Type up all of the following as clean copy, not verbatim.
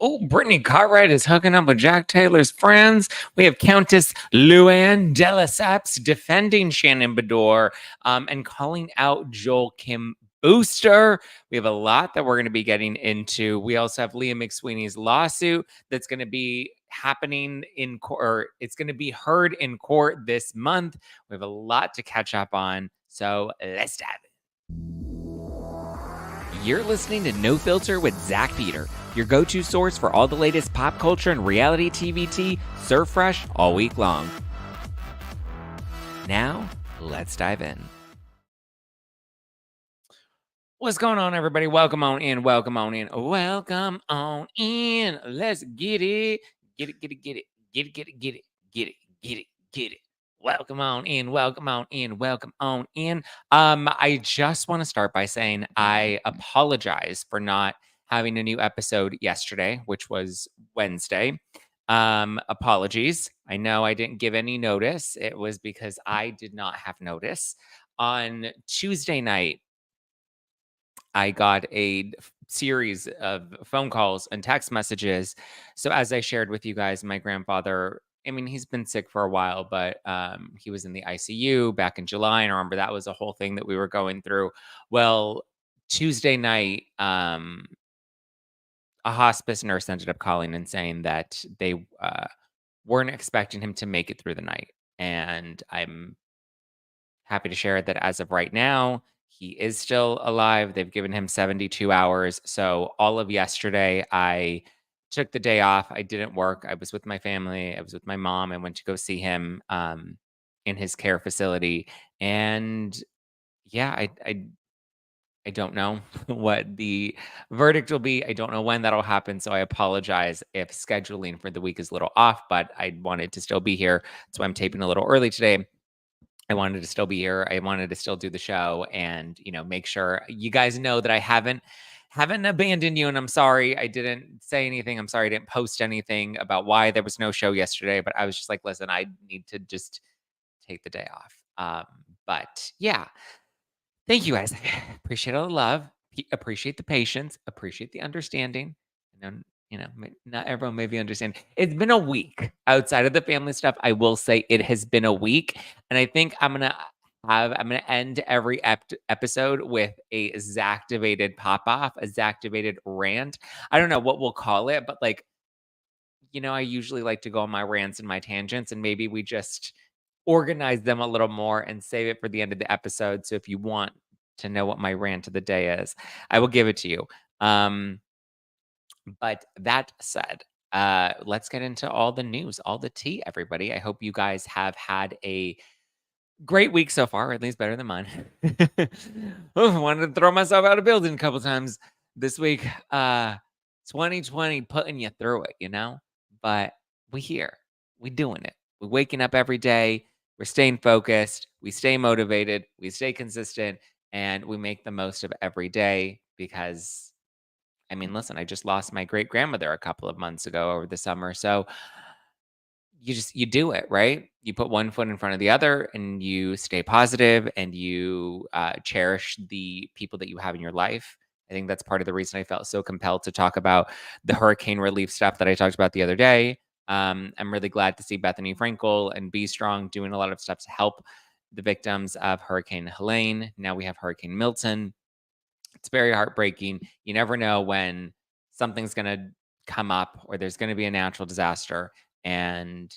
Oh, Brittany Cartwright is hooking up with Jax Taylor's friends. We have Countess Luann de Lesseps defending Shannon Beador and calling out Joel Kim Booster. We have a lot that we're going to be getting into. We also have Leah McSweeney's lawsuit that's going to be happening in court, or it's going to be heard in court this month. We have a lot to catch up on. So let's dive in. You're listening to No Filter with Zack Pack, your go-to source for all the latest pop culture and reality TV tea, served fresh all week long. Now, let's dive in. What's going on, everybody? Welcome on in. Welcome on in. Welcome on in. Let's get it. Get it, get it, get it. Get it, get it, get it. Get it, get it, get it. Welcome on in. Welcome on in. Welcome on in. I just want to start by saying I apologize for not having a new episode yesterday, which was Wednesday. Apologies. I know I didn't give any notice. It was because I did not have notice. On Tuesday night, I got a series of phone calls and text messages. So as I shared with you guys, my grandfather, I mean, he's been sick for a while, but he was in the ICU back in July. And I remember that was a whole thing that we were going through. Well, Tuesday night, a hospice nurse ended up calling and saying that they weren't expecting him to make it through the night. And I'm happy to share that as of right now, he is still alive. They've given him 72 hours. So all of yesterday, I took the day off. I didn't work. I was with my family. I was with my mom. I went to go see him in his care facility. And yeah, I don't know what the verdict will be. I don't know when that'll happen. So I apologize if scheduling for the week is a little off, but I wanted to still be here. So I'm taping a little early today. I wanted to still be here. I wanted to still do the show and, make sure you guys know that I haven't abandoned you. And I'm sorry I didn't say anything. I'm sorry I didn't post anything about why there was no show yesterday. But I was just like, listen, I need to just take the day off. But yeah, thank you guys. Appreciate all the love. Appreciate the patience. Appreciate the understanding. And not everyone maybe understand. It's been a week outside of the family stuff. I will say it has been a week, and I think I'm gonna end every episode with a Zactivated pop off, a Zactivated rant. I don't know what we'll call it, but I usually like to go on my rants and my tangents, and maybe we just organize them a little more and save it for the end of the episode. So if you want to know what my rant of the day is, I will give it to you. But that said, let's get into all the news, all the tea, everybody. I hope you guys have had a great week so far, or at least better than mine. I wanted to throw myself out of building a couple times this week. 2020 putting you through it, but we here. We doing it. We're waking up every day. We're staying focused. We stay motivated. We stay consistent. And we make the most of every day because listen, I just lost my great grandmother a couple of months ago over the summer. So you do it, right? You put one foot in front of the other and you stay positive and you cherish the people that you have in your life. I think that's part of the reason I felt so compelled to talk about the hurricane relief stuff that I talked about the other day. I'm really glad to see Bethany Frankel and Be Strong doing a lot of stuff to help the victims of Hurricane Helene. Now we have Hurricane Milton. It's very heartbreaking. You never know when something's going to come up or there's going to be a natural disaster, and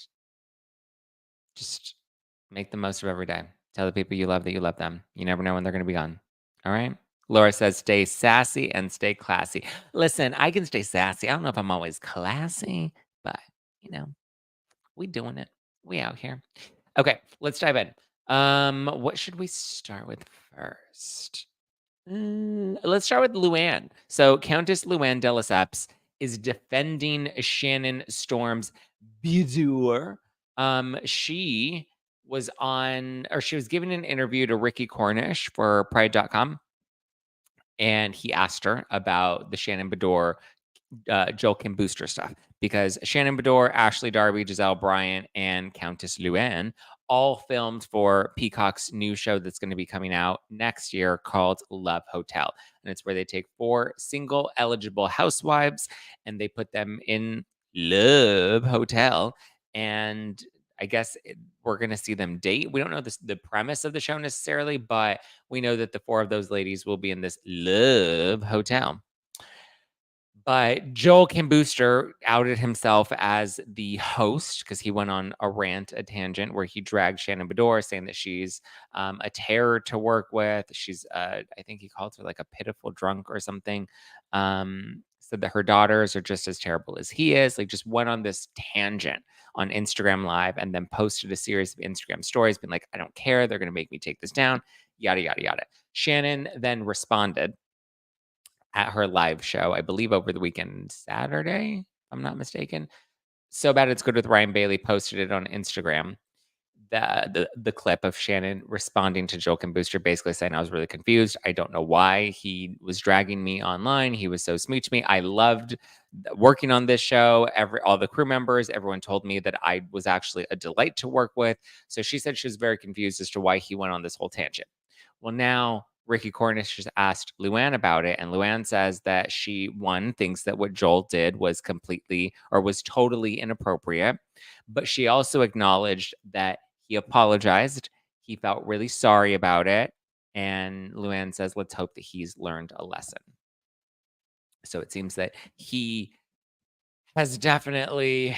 just make the most of every day. Tell the people you love that you love them. You never know when they're going to be gone. All right. Laura says, stay sassy and stay classy. Listen, I can stay sassy. I don't know if I'm always classy, but we doing it. We out here. Okay, let's dive in. What should we start with first? Let's start with Luann. So Countess Luann de Lesseps is defending Shannon Storm's Beador. She was giving an interview to Ricky Cornish for Pride.com. And he asked her about the Shannon Beador, Joel Kim Booster stuff. Because Shannon Beador, Ashley Darby, Giselle Bryant, and Countess Luann all filmed for Peacock's new show that's going to be coming out next year called Love Hotel. And it's where they take 4 single eligible housewives and they put them in Love Hotel. And I guess we're going to see them date. We don't know the premise of the show necessarily, but we know that the 4 of those ladies will be in this Love Hotel. But Joel Kim Booster outed himself as the host because he went on a rant, a tangent where he dragged Shannon Beador, saying that she's a terror to work with. She's, I think he called her like a pitiful drunk or something. Said that her daughters are just as terrible as he is. Like, just went on this tangent on Instagram Live and then posted a series of Instagram stories, being like, I don't care. They're going to make me take this down, yada, yada, yada. Shannon then responded at her live show, I believe over the weekend, Saturday, if I'm not mistaken. So Bad It's Good with Ryan Bailey posted it on Instagram. The clip of Shannon responding to Joel Kim Booster, basically saying, I was really confused. I don't know why he was dragging me online. He was so sweet to me. I loved working on this show. All the crew members, everyone told me that I was actually a delight to work with. So she said she was very confused as to why he went on this whole tangent. Well, now Ricky Cornish just asked Luann about it, and Luann says that she, one, thinks that what Joel did was completely or was totally inappropriate, but she also acknowledged that he apologized. He felt really sorry about it, and Luann says, let's hope that he's learned a lesson. So it seems that he has definitely,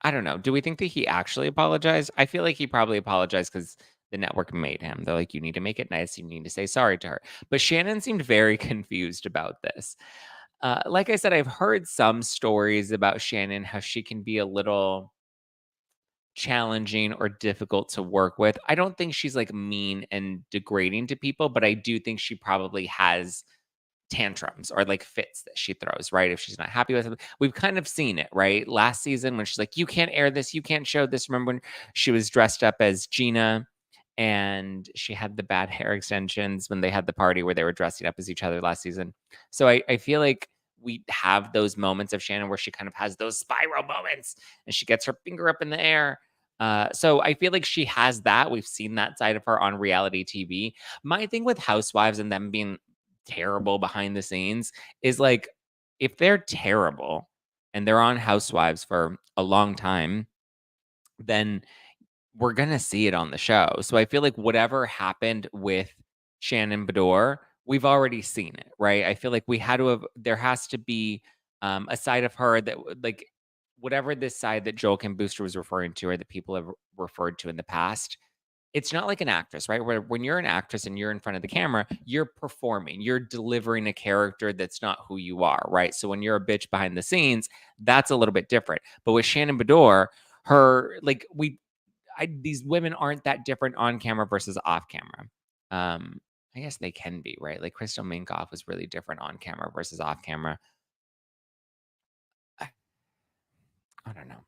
I don't know. Do we think that he actually apologized? I feel like he probably apologized because the network made him. They're like, you need to make it nice. You need to say sorry to her. But Shannon seemed very confused about this. Like I said, I've heard some stories about Shannon, how she can be a little challenging or difficult to work with. I don't think she's like mean and degrading to people, but I do think she probably has tantrums or like fits that she throws, right? If she's not happy with something. We've kind of seen it, right? Last season when she's like, you can't air this, you can't show this. Remember when she was dressed up as Gina and she had the bad hair extensions when they had the party where they were dressing up as each other last season. So I feel like we have those moments of Shannon where she kind of has those spiral moments and she gets her finger up in the air. So I feel like she has that. We've seen that side of her on reality TV. My thing with Housewives and them being terrible behind the scenes is like, if they're terrible and they're on Housewives for a long time, then we're gonna see it on the show. So I feel like whatever happened with Shannon Beador, we've already seen it, right? I feel like we had to have there has to be a side of her that like whatever this side that Joel Kim Booster was referring to or that people have referred to in the past, it's not like an actress, right? Where when you're an actress and you're in front of the camera, you're performing, you're delivering a character that's not who you are, right? So when you're a bitch behind the scenes, that's a little bit different. But with Shannon Beador, her like these women aren't that different on camera versus off camera. I guess they can be, right? Like Crystal Minkoff was really different on camera versus off camera. I, I don't know.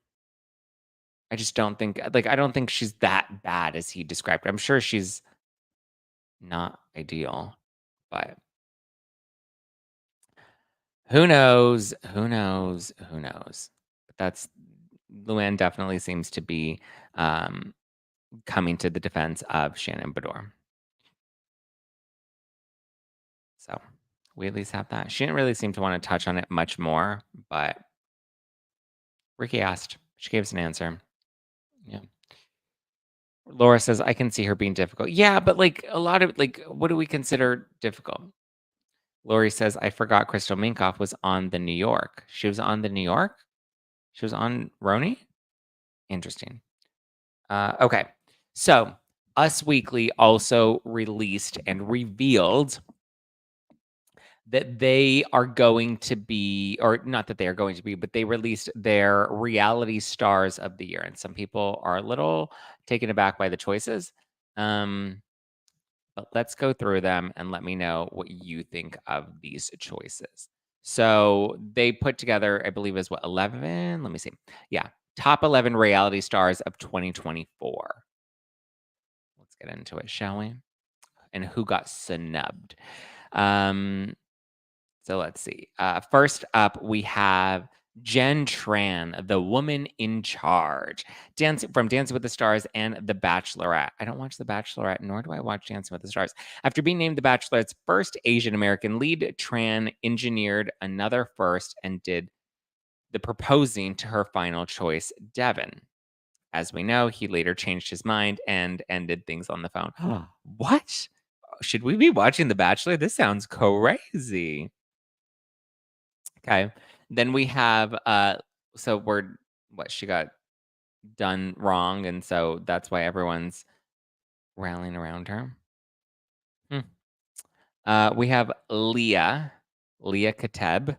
I just don't think like I don't think she's that bad as he described her. I'm sure she's not ideal, but who knows? Who knows? Who knows? But that's Luann definitely seems to be um, coming to the defense of Shannon Beador. So we at least have that. She didn't really seem to want to touch on it much more, but Ricky asked. She gave us an answer. Yeah. Laura says, I can see her being difficult. Yeah, but like a lot of like, what do we consider difficult? Lori says, I forgot Crystal Minkoff was on the New York. She was on the New York? She was on Roni? Interesting. Okay. So Us Weekly also released and revealed that they are going to be, or not that they are going to be, but they released their reality stars of the year. And some people are a little taken aback by the choices. But let's go through them and let me know what you think of these choices. So they put together, I believe, is what, 11? Let me see. Yeah. Top 11 reality stars of 2024. Let's get into it, shall we? And who got snubbed. Um, So let's see. First up, we have Jen Tran, the woman in charge. Dancing with the Stars and The Bachelorette. I don't watch The Bachelorette, nor do I watch Dancing with the Stars. After being named The Bachelorette's first Asian American lead, Tran engineered another first and did the proposing to her final choice, Devin. As we know, he later changed his mind and ended things on the phone. What? Should we be watching The Bachelor? This sounds crazy. Okay. Then we have so we're what she got done wrong, and so that's why everyone's rallying around her. Hmm. We have Leah Kateb,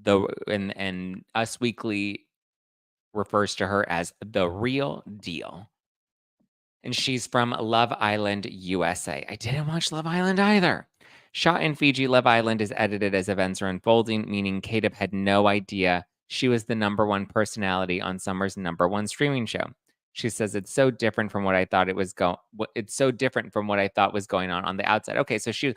and Us Weekly refers to her as the real deal. And she's from Love Island, USA. I didn't watch Love Island either. Shot in Fiji, Love Island is edited as events are unfolding, meaning Caleb had no idea she was the number one personality on Summer's number one streaming show. She says it's so different from what I thought it was it's so different from what I thought was going on the outside. Okay, so she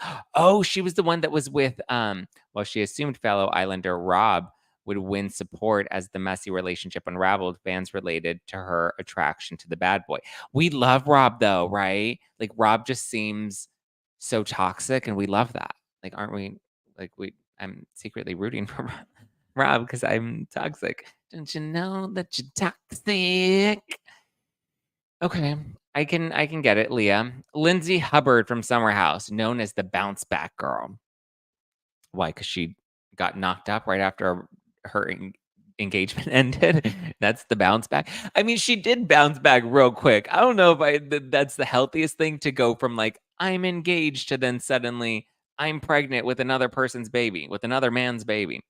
was the one that was with well, she assumed fellow Islander Rob would win support as the messy relationship unraveled. Fans related to her attraction to the bad boy. We love Rob though, right? Like Rob just seems so toxic and we love that. Like aren't we I'm secretly rooting for Rob because I'm toxic. Don't you know that you're toxic? Okay. I can get it, Leah. Lindsay Hubbard from Summer House, known as the bounce back girl. Why? Because she got knocked up right after her engagement ended. That's the bounce back. I mean, she did bounce back real quick. I don't know if that's the healthiest thing to go from like I'm engaged to then suddenly I'm pregnant with another person's baby, with another man's baby.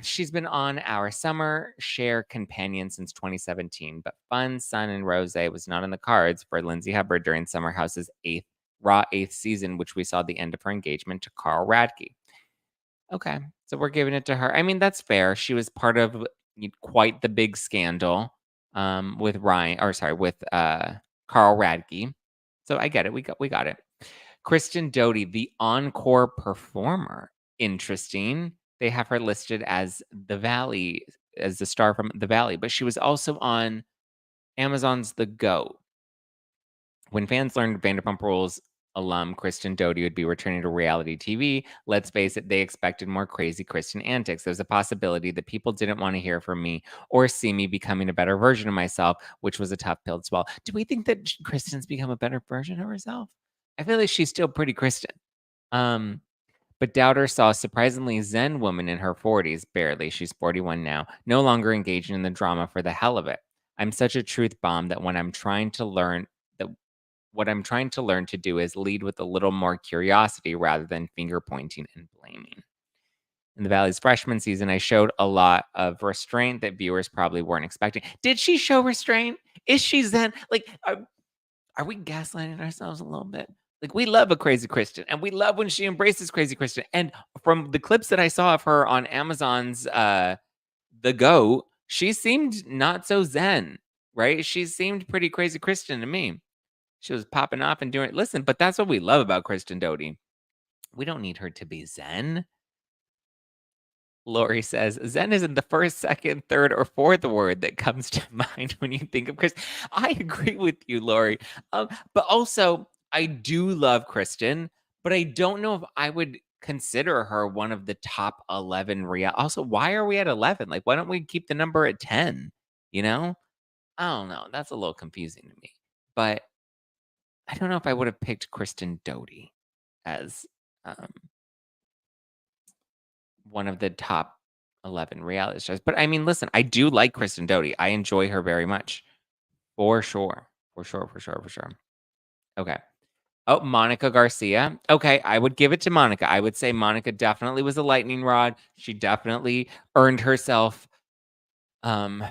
She's been on Our Summer Share companion since 2017, but Fun, Sun, and Rose was not in the cards for Lindsay Hubbard during Summer House's eighth season, which we saw the end of her engagement to Carl Radke. Okay, so we're giving it to her. I mean, that's fair. She was part of quite the big scandal with Carl Radke. So I get it. We got it. Kristen Doty, the encore performer. Interesting. They have her listed as the Valley, as the star from the Valley, but she was also on Amazon's The Go. When fans learned Vanderpump Rules alum Kristen Doty would be returning to reality TV, let's face it, they expected more crazy Kristen antics. There's a possibility that people didn't want to hear from me or see me becoming a better version of myself, which was a tough pill to swallow. Do we think that Kristen's become a better version of herself? I feel like she's still pretty Kristen. But Doubter saw a surprisingly zen woman in her 40s, barely, she's 41 now, no longer engaging in the drama for the hell of it. I'm such a truth bomb that what I'm trying to learn to do is lead with a little more curiosity rather than finger pointing and blaming. In the Valley's freshman season, I showed a lot of restraint that viewers probably weren't expecting. Did she show restraint? Is she zen? Like, are we gaslighting ourselves a little bit? Like, we love a crazy Christian, and we love when she embraces crazy Christian. And from the clips that I saw of her on Amazon's The Go, she seemed not so zen, right? She seemed pretty crazy Christian to me. She was popping off and doing. Listen, but that's what we love about Kristen Doty. We don't need her to be zen. Lori says, Zen isn't the first, second, third, or fourth word that comes to mind when you think of Kristen. I agree with you, Lori. But also, I do love Kristen, but I don't know if I would consider her one of the top 11 real. Also, why are we at 11? Like, why don't we keep the number at 10? You know? I don't know. That's a little confusing to me. But I don't know if I would have picked Kristen Doty as one of the top 11 reality stars. But I mean, listen, I do like Kristen Doty. I enjoy her very much. For sure. For sure. For sure. For sure. Okay. Oh, Monica Garcia. Okay, I would give it to Monica. I would say Monica definitely was a lightning rod. She definitely earned herself a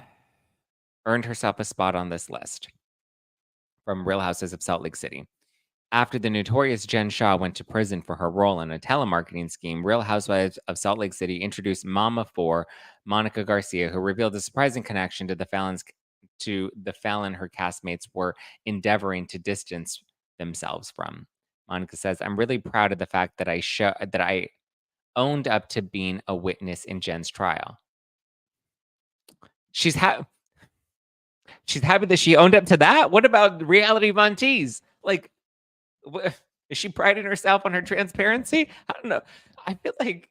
spot on this list from Real Houses of Salt Lake City. After the notorious Jen Shaw went to prison for her role in a telemarketing scheme, Real Housewives of Salt Lake City introduced Mama 4, Monica Garcia, who revealed a surprising connection to the Fallon her castmates were endeavoring to distance themselves from. Monica says, "I'm really proud of the fact that owned up to being a witness in Jen's trial. She's ha she's happy that she owned up to that? What about reality Von Teese? Like, wha is she priding herself on her transparency? I don't know. I feel like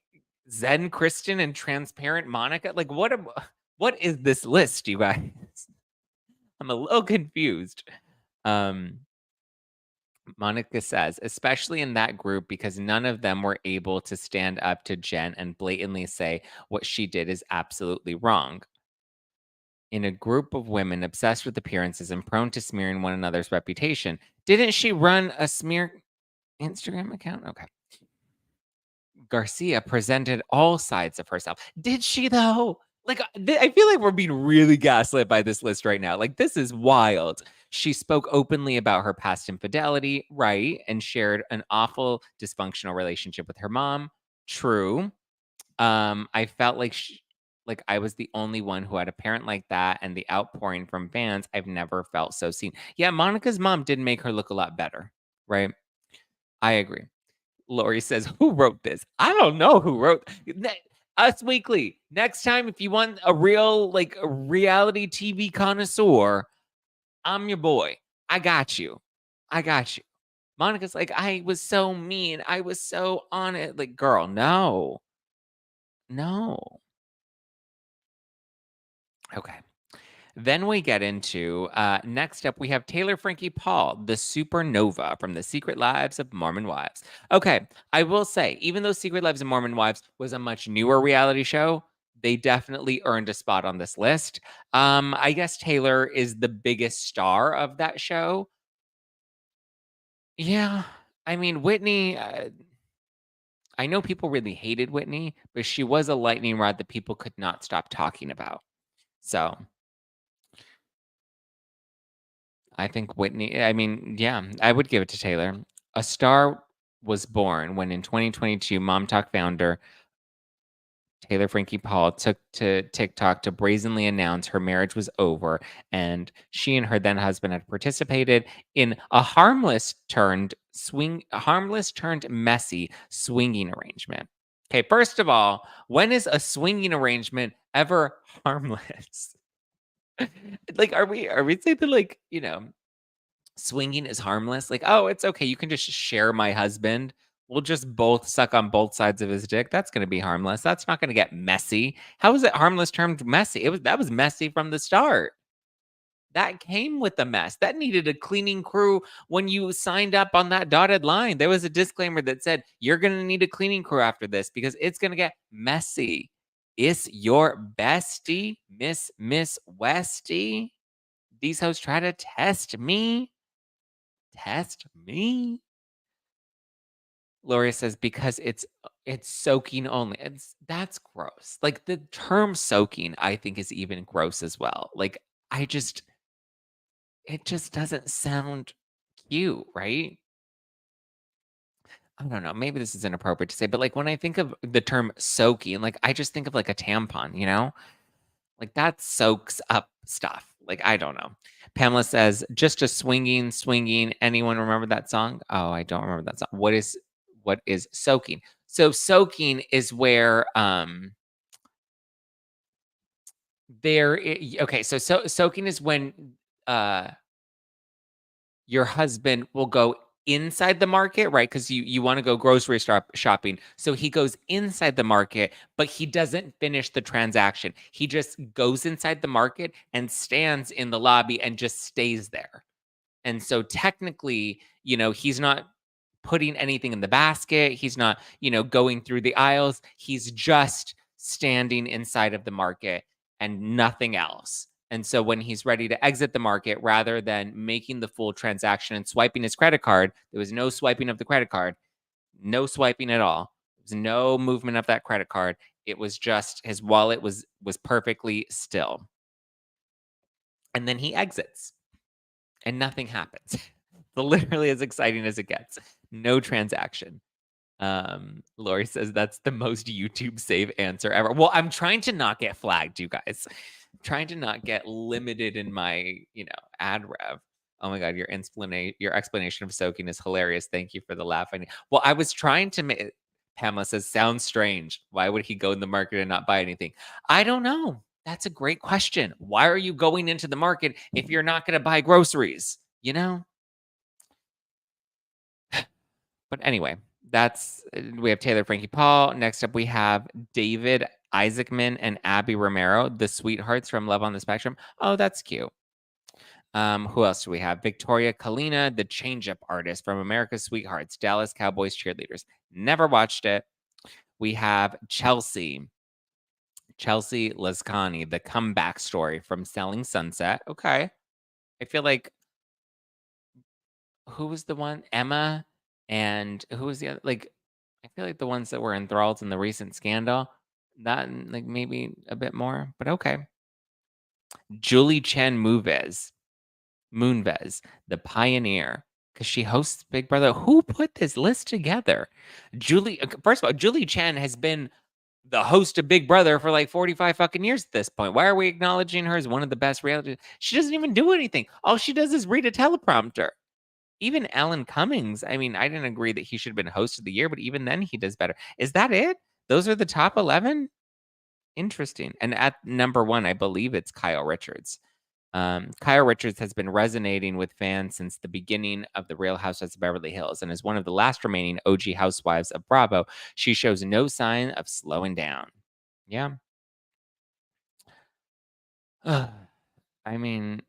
Zen Kristen and transparent Monica, like, what is this list, you guys? I'm a little confused. Um, Monica says, especially in that group, because none of them were able to stand up to Jen and blatantly say what she did is absolutely wrong. In a group of women obsessed with appearances and prone to smearing one another's reputation, didn't she run a smear Instagram account? Okay. Garcia presented all sides of herself. Did she though? Like, I feel like we're being really gaslit by this list right now. Like, this is wild. She spoke openly about her past infidelity, right? And shared an awful dysfunctional relationship with her mom. True. I felt like like I was the only one who had a parent like that, and the outpouring from fans, I've never felt so seen. Yeah, Monica's mom did make her look a lot better, right? I agree. Lori says, "Who wrote this? I don't know who wrote Us Weekly. Next time, if you want a real, like, a reality TV connoisseur, I'm your boy. I got you. I got you." Monica's like, "I was so mean. I was so on it." Like, girl, no, no. Okay. Then we get into next up, we have Taylor Frankie Paul, the supernova from the Secret Lives of Mormon Wives. Okay, I will say, even though Secret Lives of Mormon Wives was a much newer reality show, they definitely earned a spot on this list. I guess Taylor is the biggest star of that show. Yeah, I mean, Whitney, I know people really hated Whitney, but she was a lightning rod that people could not stop talking about. So I think Whitney I mean, yeah, I would give it to Taylor. A star was born when in 2022, Mom Talk founder Taylor Frankie Paul took to TikTok to brazenly announce her marriage was over, and she and her then husband had participated in a harmless turned messy swinging arrangement. Okay, first of all, when is a swinging arrangement ever harmless? Like, are we saying that, like, swinging is harmless? Like, "Oh, it's okay, you can just share my husband. We'll just both suck on both sides of his dick. That's gonna be harmless. That's not gonna get messy." How is it harmless termed messy? That was messy from the start. That came with the mess. That needed a cleaning crew when you signed up on that dotted line. There was a disclaimer that said, "You're gonna need a cleaning crew after this because it's gonna get messy." Is your bestie, Miss Westy? These hoes try to test me? Test me? Gloria says, "Because it's soaking only." That's gross. Like, the term soaking, I think, is even gross as well. Like, I just it just doesn't sound cute, right? I don't know, maybe this is inappropriate to say, but, like, when I think of the term soaking, like, I just think of, like, a tampon, you know? Like, that soaks up stuff. Like, I don't know. Pamela says, "Just a swinging. Anyone remember that song?" Oh, I don't remember that song. What is soaking? So soaking is where, okay, so soaking is when, uh your husband will go inside the market, right? Because you wanna go grocery shopping. So he goes inside the market, but he doesn't finish the transaction. He just goes inside the market and stands in the lobby and just stays there. And so technically, he's not putting anything in the basket. He's not, going through the aisles. He's just standing inside of the market and nothing else. And so when he's ready to exit the market, rather than making the full transaction and swiping his credit card, there was no swiping of the credit card, no swiping at all. There was no movement of that credit card. It was just his wallet was perfectly still. And then he exits and nothing happens. Literally as exciting as it gets. No transaction. Lori says that's the most YouTube save answer ever. Well, I'm trying to not get flagged, you guys. I'm trying to not get limited in my, ad rev. Oh my god, your explanation of soaking is hilarious. Thank you for the laugh. Well, I was trying to make Pamela says, "Sounds strange. Why would he go in the market and not buy anything?" I don't know. That's a great question. Why are you going into the market if you're not gonna buy groceries? You know? But anyway, that's we have Taylor Frankie Paul. Next up, we have David Isaacman and Abby Romero, the sweethearts from Love on the Spectrum. Oh, that's cute. Who else do we have? Victoria Kalina, the change-up artist from America's Sweethearts, Dallas Cowboys cheerleaders. Never watched it. We have Chelsea Lascani, the comeback story from Selling Sunset. Okay. I feel like who was the one? Emma and who was the other? Like, I feel like the ones that were enthralled in the recent scandal. That and like maybe a bit more, but okay. Julie Chen Moonves, the pioneer, because she hosts Big Brother. Who put this list together? First of all, Julie Chen has been the host of Big Brother for like 45 fucking years at this point. Why are we acknowledging her as one of the best reality? She doesn't even do anything. All she does is read a teleprompter. Even Alan Cummings, I mean, I didn't agree that he should have been host of the year, but even then he does better. Is that it? Those are the top 11? Interesting. And at number 1, I believe it's Kyle Richards. Kyle Richards has been resonating with fans since the beginning of The Real Housewives of Beverly Hills and is one of the last remaining OG housewives of Bravo. She shows no sign of slowing down. Yeah. I mean,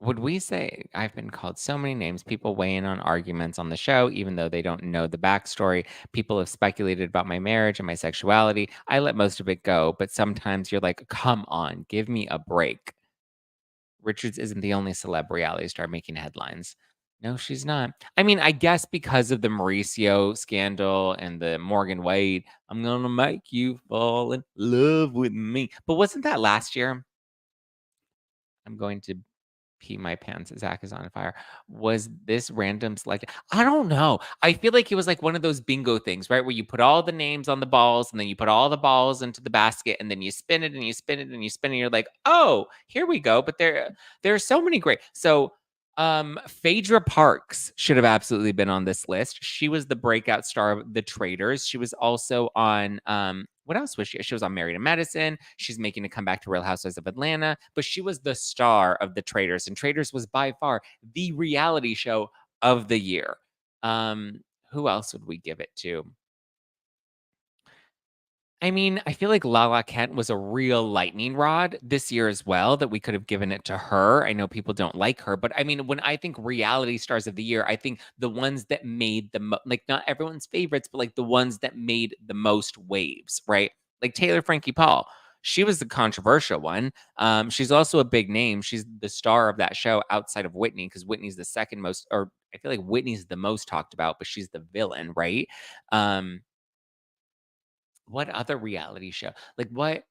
would we say I've been called so many names, people weigh in on arguments on the show, even though they don't know the backstory. People have speculated about my marriage and my sexuality. I let most of it go, but sometimes you're like, come on, give me a break. Richards isn't the only celeb reality star making headlines. No, she's not. I mean, I guess because of the Mauricio scandal and the Morgan Wade, I'm gonna make you fall in love with me. But wasn't that last year? I'm going to pee my pants. Zach is on fire. Was this random select? I don't know. I feel like it was like one of those bingo things, right? Where you put all the names on the balls and then you put all the balls into the basket and then you spin it and you spin it and you spin it. And you're like, oh, here we go. But there are so many great. So Phaedra Parks should have absolutely been on this list. She was the breakout star of The Traitors. She was also on what else was she? She was on Married to Medicine. She's making a comeback to Real Housewives of Atlanta, but she was the star of The Traitors, and Traitors was by far the reality show of the year. Who else would we give it to? I mean, I feel like Lala Kent was a real lightning rod this year as well, that we could have given it to her. I know people don't like her, but I mean, when I think reality stars of the year, I think the ones that made like not everyone's favorites, but like the ones that made the most waves, right? Like Taylor Frankie Paul. She was the controversial one. She's also a big name. She's the star of that show outside of Whitney, because Whitney's the second most, or I feel like Whitney's the most talked about, but she's the villain, right? Um, what other reality show? Like what?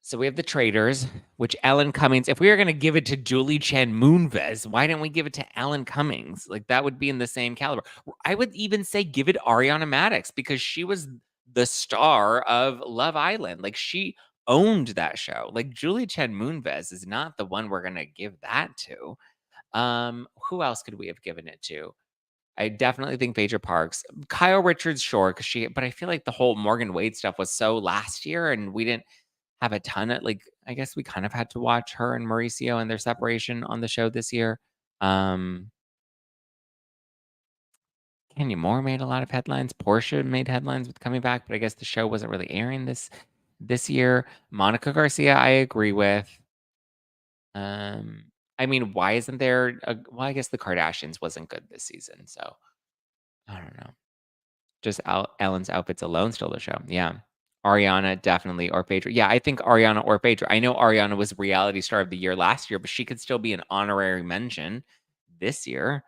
So we have The Traitors, which Alan Cummings. If we were gonna give it to Julie Chen Moonves, why didn't we give it to Alan Cummings? Like that would be in the same caliber. I would even say give it Ariana Madix, because she was the star of Love Island. Like she owned that show. Like Julie Chen Moonves is not the one we're gonna give that to. Who else could we have given it to? I definitely think Phaedra Parks. Kyle Richards, sure, because but I feel like the whole Morgan Wade stuff was so last year, and we didn't have a ton of like. I guess we kind of had to watch her and Mauricio and their separation on the show this year. Um, Kenya Moore made a lot of headlines. Portia made headlines with coming back, but I guess the show wasn't really airing this year. Monica Garcia, I agree with. Um, I mean, why isn't there? Well, I guess the Kardashians wasn't good this season, so I don't know. Just Ellen's outfits alone stole the show. Yeah. Ariana definitely, or Phaedra. Yeah, I think Ariana or Phaedra. I know Ariana was reality star of the year last year, but she could still be an honorary mention this year.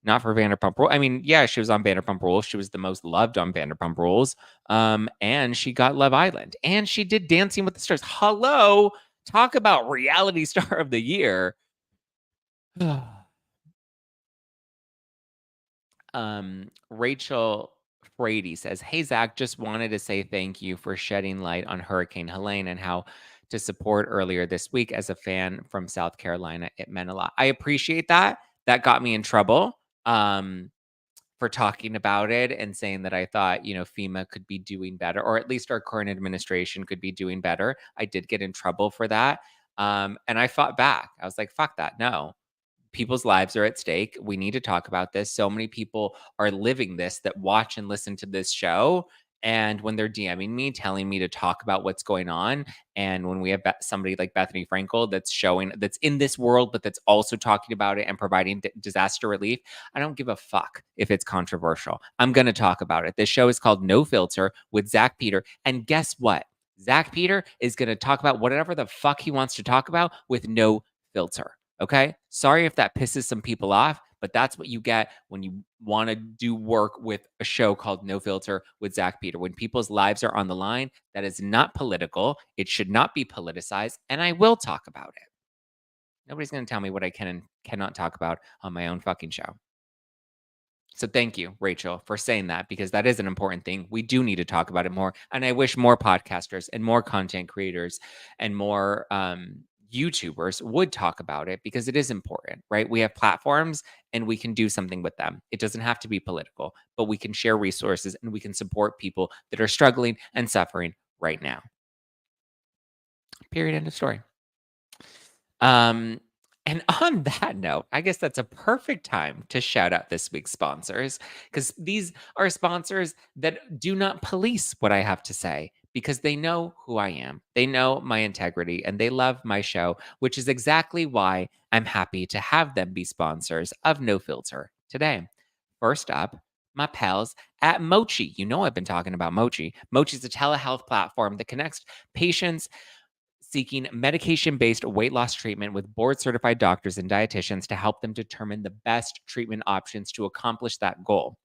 Not for Vanderpump Rules. I mean, yeah, she was on Vanderpump Rules. She was the most loved on Vanderpump Rules. And she got Love Island. And she did Dancing with the Stars. Hello. Talk about reality star of the year. Rachel Frady says, "Hey Zach, just wanted to say thank you for shedding light on Hurricane Helene and how to support earlier this week. As a fan from South Carolina, it meant a lot. I appreciate that. That got me in trouble. for talking about it and saying that I thought, FEMA could be doing better, or at least our current administration could be doing better. I did get in trouble for that. And I fought back. I was like, fuck that. No, people's lives are at stake. We need to talk about this. So many people are living this that watch and listen to this show. And when they're DMing me, telling me to talk about what's going on, and when we have somebody like Bethany Frankel that's in this world, but that's also talking about it and providing disaster relief, I don't give a fuck if it's controversial. I'm going to talk about it. This show is called No Filter with Zack Pack. And guess what? Zack Pack is going to talk about whatever the fuck he wants to talk about with no filter. Okay. Sorry if that pisses some people off, but that's what you get when you want to do work with a show called No Filter with Zack Pack. When people's lives are on the line, that is not political. It should not be politicized. And I will talk about it. Nobody's going to tell me what I can and cannot talk about on my own fucking show. So thank you, Rachel, for saying that, because that is an important thing. We do need to talk about it more. And I wish more podcasters and more content creators and more YouTubers would talk about it, because it is important, right? We have platforms and we can do something with them. It doesn't have to be political, but we can share resources and we can support people that are struggling and suffering right now. Period. End of story. And on that note, I guess that's a perfect time to shout out this week's sponsors, because these are sponsors that do not police what I have to say, because they know who I am. They know my integrity and they love my show, which is exactly why I'm happy to have them be sponsors of No Filter today. First up, my pals at Mochi. You know I've been talking about Mochi. Mochi is a telehealth platform that connects patients seeking medication-based weight loss treatment with board-certified doctors and dietitians to help them determine the best treatment options to accomplish that goal.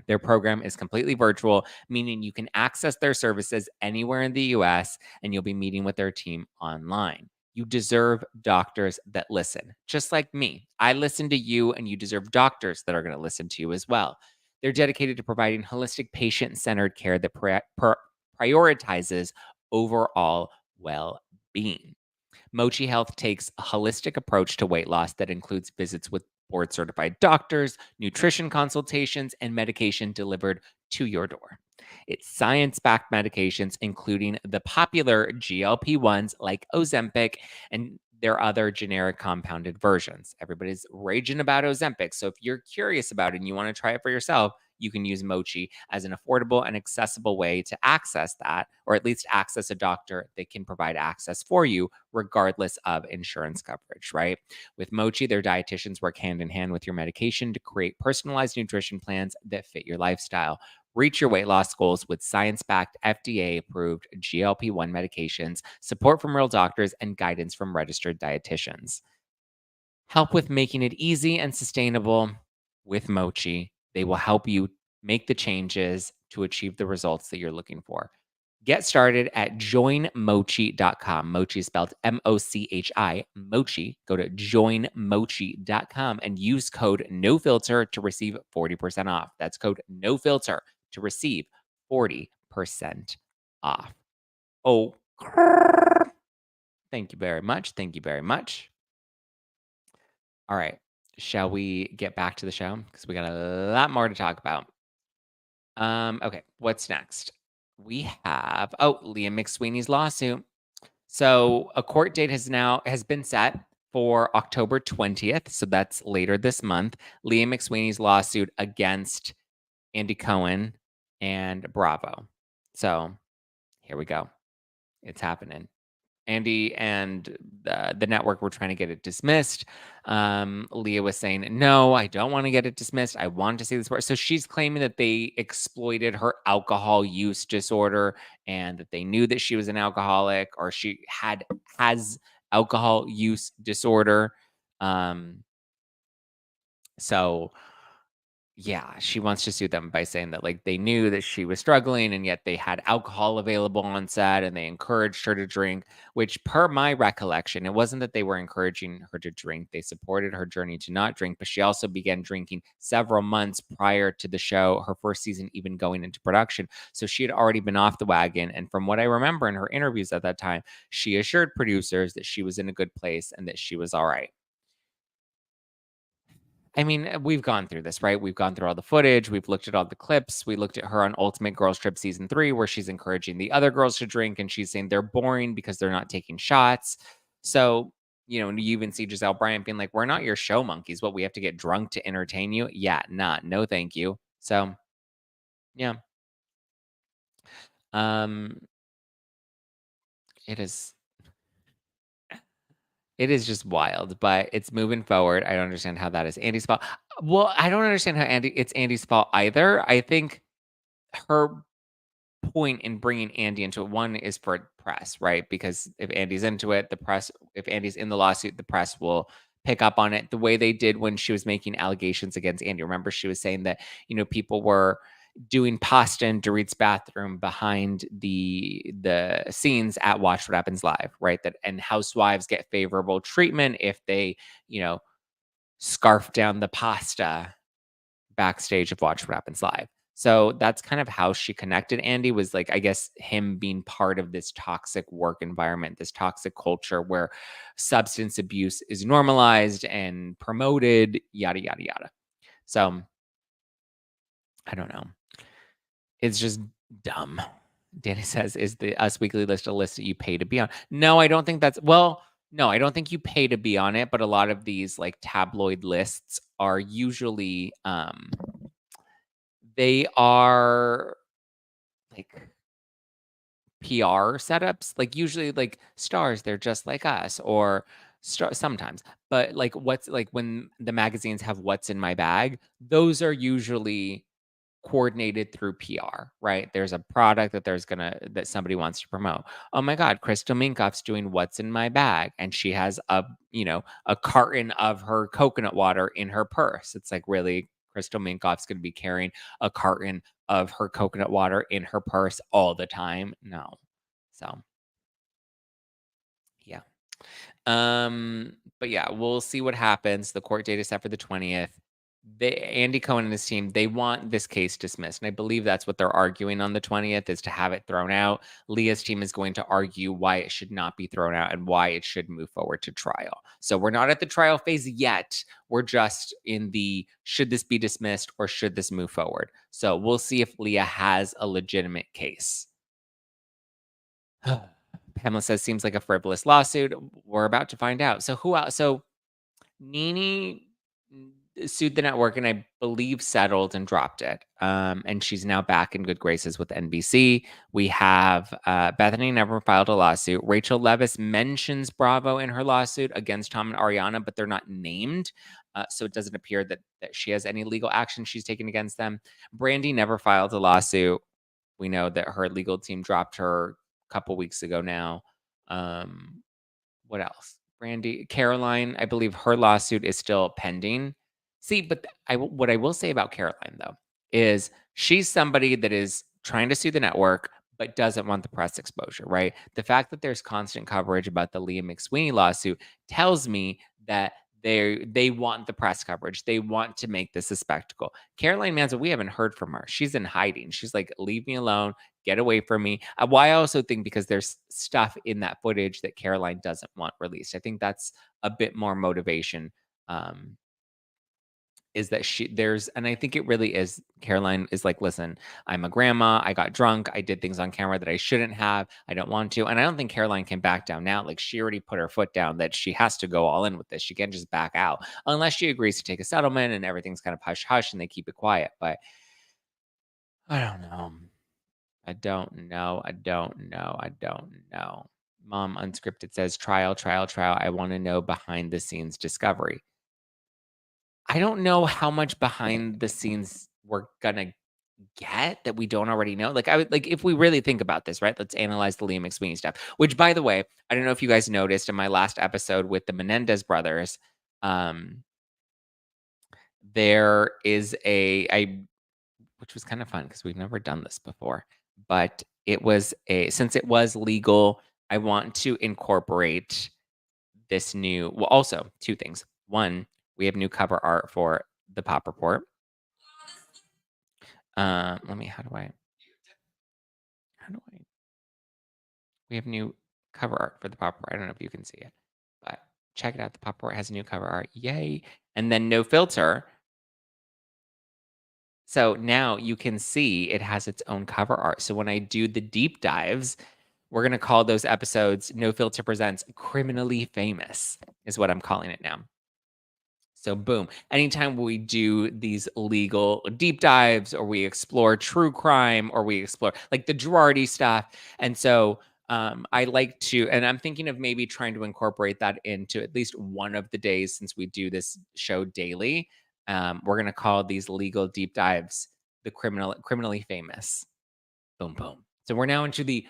Their program is completely virtual, meaning you can access their services anywhere in the US, and you'll be meeting with their team online. You deserve doctors that listen, just like me. I listen to you, and you deserve doctors that are going to listen to you as well. They're dedicated to providing holistic, patient-centered care that prioritizes overall well-being. Mochi Health takes a holistic approach to weight loss that includes visits with board certified doctors, nutrition consultations, and medication delivered to your door. It's science backed medications, including the popular GLP 1s like Ozempic and their other generic compounded versions. Everybody's raging about Ozempic. So if you're curious about it and you want to try it for yourself, you can use Mochi as an affordable and accessible way to access that, or at least access a doctor that can provide access for you, regardless of insurance coverage, right? With Mochi, their dietitians work hand in hand with your medication to create personalized nutrition plans that fit your lifestyle. Reach your weight loss goals with science backed, FDA approved GLP 1 medications, support from real doctors, and guidance from registered dietitians. Help with making it easy and sustainable with Mochi. They will help you make the changes to achieve the results that you're looking for. Get started at joinmochi.com. Mochi is spelled Mochi. Mochi. Go to joinmochi.com and use code NOFILTER to receive 40% off. That's code NOFILTER to receive 40% off. Oh, thank you very much. Thank you very much. All right. Shall we get back to the show? Because we got a lot more to talk about. Okay, what's next? We have Leah McSweeney's lawsuit. So a court date has been set for October 20th. So that's later this month. Leah McSweeney's lawsuit against Andy Cohen and Bravo. So here we go. It's happening. Andy and the network were trying to get it dismissed. Leah was saying, no, I don't want to get it dismissed. I want to see this. So she's claiming that they exploited her alcohol use disorder and that they knew that she was an alcoholic, or she has alcohol use disorder. So yeah, she wants to sue them by saying that, like, they knew that she was struggling and yet they had alcohol available on set and they encouraged her to drink, which, per my recollection, it wasn't that they were encouraging her to drink. They supported her journey to not drink, but she also began drinking several months prior to the show, her first season even going into production. So she had already been off the wagon. And from what I remember in her interviews at that time, she assured producers that she was in a good place and that she was all right. I mean, we've gone through this, right? We've gone through all the footage. We've looked at all the clips. We looked at her on Ultimate Girls Trip season 3, where she's encouraging the other girls to drink and she's saying they're boring because they're not taking shots. So, and you even see Giselle Bryant being like, we're not your show monkeys. What, we have to get drunk to entertain you? Yeah, not. No, thank you. So, yeah. Um, it is It is just wild, but it's moving forward. I don't understand how that is Andy's fault. Well, I don't understand how it's Andy's fault either. I think her point in bringing Andy into it, one is for press, right? Because if Andy's into it, if Andy's in the lawsuit, the press will pick up on it the way they did when she was making allegations against Andy. Remember, she was saying that, people were doing pasta in Dorit's bathroom behind the scenes at Watch What Happens Live, right? That and housewives get favorable treatment if they, you know, scarf down the pasta backstage of Watch What Happens Live. So that's kind of how she connected Andy was like, I guess, him being part of this toxic work environment, this toxic culture where substance abuse is normalized and promoted, yada, yada, yada. So I don't know. It's just dumb. Danny says, "Is the Us Weekly list a list that you pay to be on?" No, I don't think that's no, I don't think you pay to be on it, but a lot of these like tabloid lists are usually they are like PR setups. Like usually like stars, they're just like us or sometimes. But like what's like when the magazines have what's in my bag, those are usually coordinated through PR, right? There's a product that somebody wants to promote. Oh my God, Crystal Minkoff's doing what's in my bag, and she has a carton of her coconut water in her purse. It's like really, Crystal Minkoff's going to be carrying a carton of her coconut water in her purse all the time? No. So yeah. But yeah, we'll see what happens. The court date is set for the 20th. Andy Cohen and his team, they want this case dismissed. And I believe that's what they're arguing on the 20th is to have it thrown out. Leah's team is going to argue why it should not be thrown out and why it should move forward to trial. So we're not at the trial phase yet. We're just in the should this be dismissed or should this move forward? So we'll see if Leah has a legitimate case. Pamela says, seems like a frivolous lawsuit. We're about to find out. So who else? So Nene sued the network and I believe settled and dropped it. And she's now back in good graces with NBC. We have Bethany never filed a lawsuit. Rachel Leviss mentions Bravo in her lawsuit against Tom and Ariana, but they're not named. So it doesn't appear that she has any legal action she's taken against them. Brandy never filed a lawsuit. We know that her legal team dropped her a couple weeks ago now. What else? Caroline, I believe her lawsuit is still pending. See, but what I will say about Caroline though is she's somebody that is trying to sue the network but doesn't want the press exposure, right? The fact that there's constant coverage about the Leah McSweeney lawsuit tells me that they want the press coverage. They want to make this a spectacle. Caroline Manzo, we haven't heard from her. She's in hiding. She's like, leave me alone, get away from me. Why I also think because there's stuff in that footage that Caroline doesn't want released. I think that's a bit more motivation. Um, is that and I think it really is. Caroline is like, listen, I'm a grandma. I got drunk. I did things on camera that I shouldn't have. I don't want to. And I don't think Caroline can back down now. Like she already put her foot down that she has to go all in with this. She can't just back out unless she agrees to take a settlement and everything's kind of hush hush and they keep it quiet. But I don't know. I don't know. I don't know. I don't know. Mom Unscripted says trial, trial, trial. I want to know behind the scenes discovery. I don't know how much behind the scenes we're gonna get that we don't already know. Like I would like if we really think about this, right? Let's analyze the Liam McSweeney stuff. Which by the way, I don't know if you guys noticed in my last episode with the Menendez brothers, um, there is I which was kind of fun because we've never done this before. But it was since it was legal, I want to incorporate this new well, also two things. One, we have new cover art for the Pop Report. Let me how do I we have new cover art for the Pop Report. I don't know if you can see it, but Check it out. The Pop Report has a new cover art. Yay. And then No Filter. So now you can see it has its own cover art. So when I do the deep dives, we're going to call those episodes No Filter Presents Criminally Famous, is what I'm calling it now. So, boom. Anytime we do these legal deep dives or we explore true crime or we explore like the Girardi stuff. And so, I like to, and I'm thinking of maybe trying to incorporate that into at least one of the days since we do this show daily. We're going to call these legal deep dives the criminally famous. Boom, boom. So we're now into the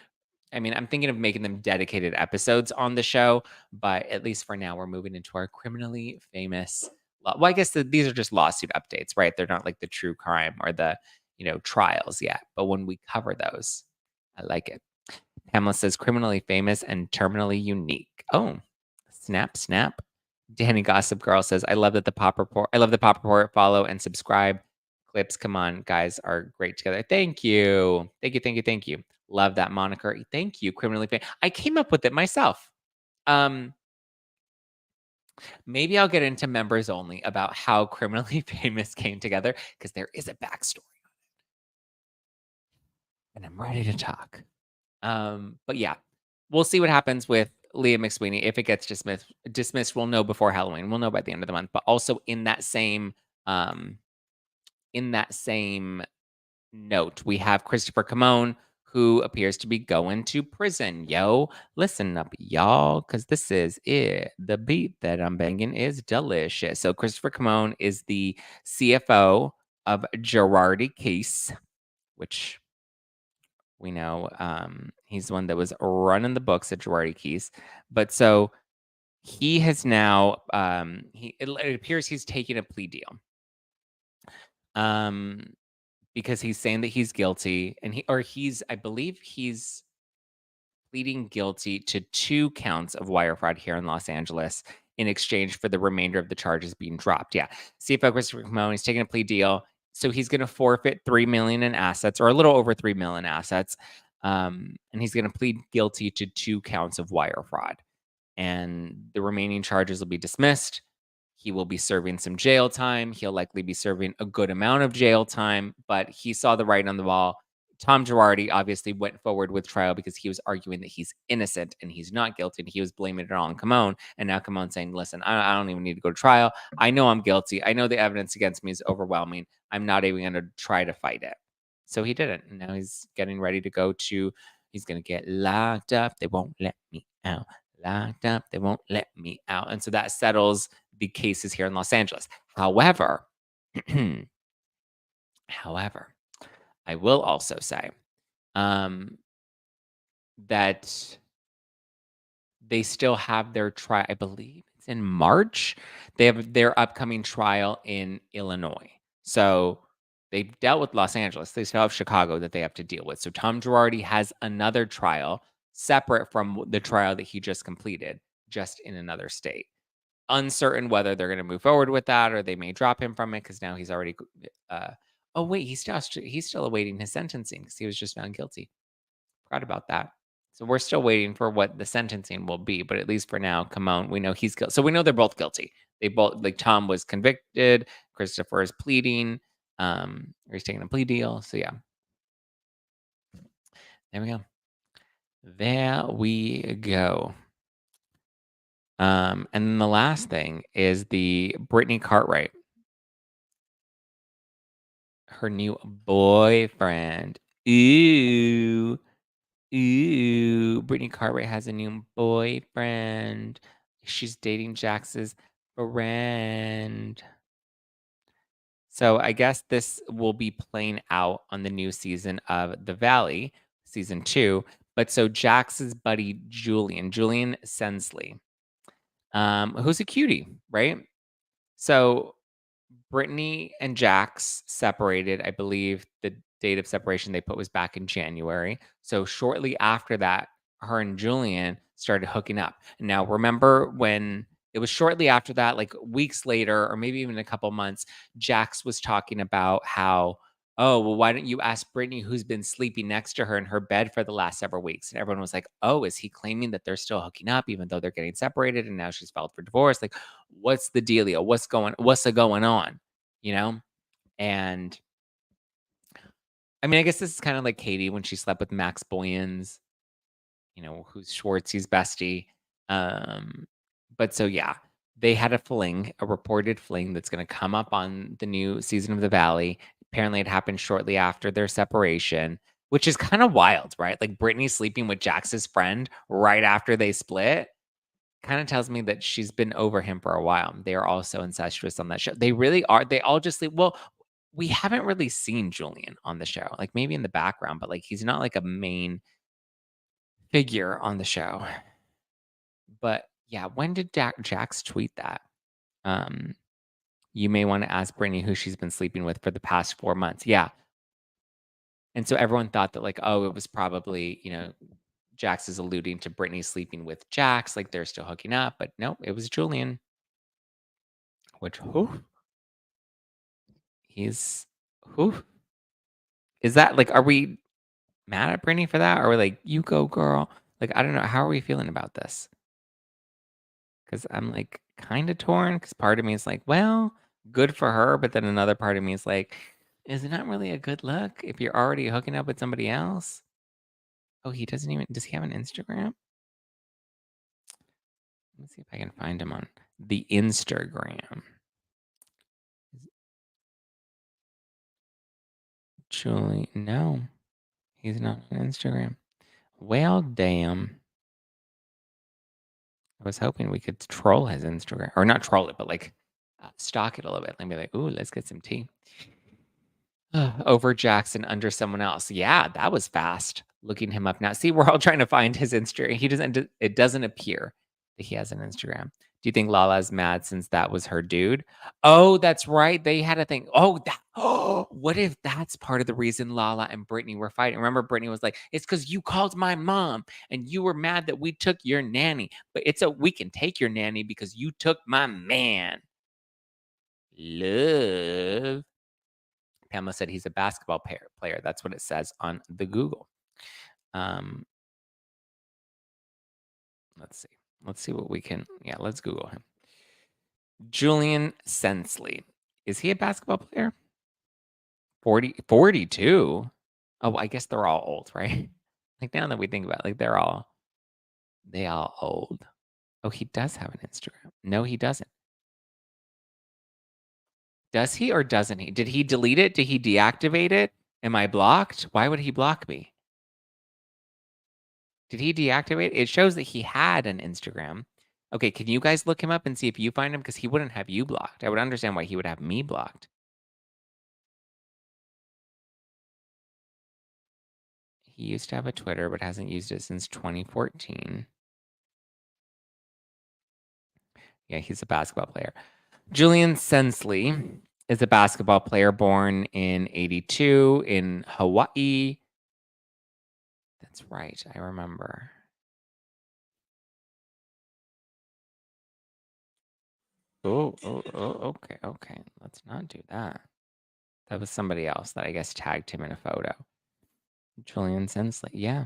I mean, I'm thinking of making them dedicated episodes on the show, but at least for now, we're moving into our criminally famous. Well, I guess these are just lawsuit updates, right? They're not like the true crime or the trials yet. But when we cover those, I like it. Pamela says criminally famous and terminally unique. Oh, snap, snap. Danny Gossip Girl says, I love that the Pop Report. I love the Pop Report. Follow and subscribe. Clips, come on, guys, are great together. Thank you. Thank you. Thank you. Thank you. Love that moniker. Thank you, criminally famous. I came up with it myself. Um, Maybe I'll get into members only about how criminally famous came together because there is a backstory and I'm ready to talk. But yeah, we'll see what happens with Leah McSweeney. If it gets dismissed, we'll know before Halloween. We'll know by the end of the month. But also um, in that same note, we have Christopher Camone, who appears to be going to prison. Yo, listen up, y'all, because this is it. The beat that I'm banging is delicious. So Christopher Camone is the CFO of Girardi case, which we know he's the one that was running the books at Girardi Keys. But so he has now it appears he's taking a plea deal. Because he's saying that he's guilty and I believe he's pleading guilty to 2 counts of wire fraud here in Los Angeles in exchange for the remainder of the charges being dropped. Yeah. CFO Christopher Camone, he's taking a plea deal. So he's going to forfeit $3 million in assets or a little over $3 million assets. And he's going to plead guilty to 2 counts of wire fraud. And the remaining charges will be dismissed. He will be serving some jail time. He'll likely be serving a good amount of jail time, but he saw the writing on the wall. Tom Girardi obviously went forward with trial because he was arguing that he's innocent and he's not guilty. And he was blaming it all on Camone. And now Camone's saying, listen, I don't even need to go to trial. I know I'm guilty. I know the evidence against me is overwhelming. I'm not even going to try to fight it. So he didn't. And now he's getting ready to he's going to get locked up. They won't let me out. Locked up. They won't let me out. And so that settles the cases here in Los Angeles. However, I will also say that they still have their trial. I believe it's in March. They have their upcoming trial in Illinois. So they've dealt with Los Angeles. They still have Chicago that they have to deal with. So Tom Girardi has another trial separate from the trial that he just completed, just in another state. Uncertain whether they're going to move forward with that or they may drop him from it because now he's already. Oh wait, he's still awaiting his sentencing because he was just found guilty. Forgot about that. So we're still waiting for what the sentencing will be, but at least for now, Camone, we know he's guilty. So we know they're both guilty. They both like Tom was convicted, Christopher is pleading, or he's taking a plea deal. So yeah, there we go. There we go. And then the last thing is the Brittany Cartwright. Her new boyfriend. Ooh. Ooh. Brittany Cartwright has a new boyfriend. She's dating Jax's friend. So I guess this will be playing out on the new season of The Valley, season 2. But so Jax's buddy Julian Sensley, who's a cutie, right? So Brittany and Jax separated. I believe the date of separation they put was back in January. So shortly after that, her and Julian started hooking up. Now, remember when it was shortly after that, like weeks later, or maybe even a couple months, Jax was talking about how "Oh, well, why don't you ask Brittany who's been sleeping next to her in her bed for the last several weeks?" And everyone was like, "Oh, is he claiming that they're still hooking up even though they're getting separated and now she's filed for divorce? Like, what's the dealio? What's going on?" You know? And I mean, I guess this is kind of like Katie when she slept with Max Boyens, who's Schwartzy's bestie. Um, but so yeah, they had a fling, a reported fling that's going to come up on the new season of The Valley. Apparently, it happened shortly after their separation, which is kind of wild, right? Like Brittany sleeping with Jax's friend right after they split kind of tells me that she's been over him for a while. They are also incestuous on that show. They really are. They all just sleep. Well, we haven't really seen Julian on the show, like maybe in the background, but like he's not like a main figure on the show. But yeah, when did Jax tweet that? Um, you may want to ask Brittany who she's been sleeping with for the past 4 months. Yeah. And so everyone thought that, like, oh, it was probably, Jax is alluding to Brittany sleeping with Jax, like they're still hooking up. But nope, it was Julian, which, who? He's, who? Is that like, are we mad at Brittany for that? Or are we like, you go, girl? Like, I don't know. How are we feeling about this? Because I'm like kind of torn. Because part of me is like, well, good for her. But then another part of me is like, is it not really a good look if you're already hooking up with somebody else? Oh, he doesn't even, does he have an Instagram? Let's see if I can find him on the Instagram. Julie, no, he's not on Instagram. Well, damn. I was hoping we could troll his Instagram, or not troll it, but like stalk it a little bit and be like, ooh, let's get some tea. Over Jackson under someone else. Yeah, that was fast. Looking him up now. See, we're all trying to find his Instagram. It doesn't appear that he has an Instagram. Do you think Lala's mad since that was her dude? Oh, that's right. They had a thing. Oh, what if that's part of the reason Lala and Brittany were fighting? Remember, Brittany was like, it's because you called my mom and you were mad that we took your nanny. But we can take your nanny because you took my man. Love. Pamela said he's a basketball player. That's what it says on the Google. Um, let's see. Let's see what we can. Yeah, let's Google him. Julian Sensley. Is he a basketball player? 42. Oh, I guess they're all old, right? Like now that we think about it, like they all old. Oh, he does have an Instagram. No, he doesn't. Does he or doesn't he? Did he delete it? Did he deactivate it? Am I blocked? Why would he block me? Did he deactivate? It shows that he had an Instagram. Okay, can you guys look him up and see if you find him? Because he wouldn't have you blocked. I would understand why he would have me blocked. He used to have a Twitter, but hasn't used it since 2014. Yeah, he's a basketball player. Julian Sensley is a basketball player born in 82 in Hawaii. That's right. I remember. Oh, okay, okay. Let's not do that. That was somebody else that I guess tagged him in a photo. Julian Sensley. Yeah.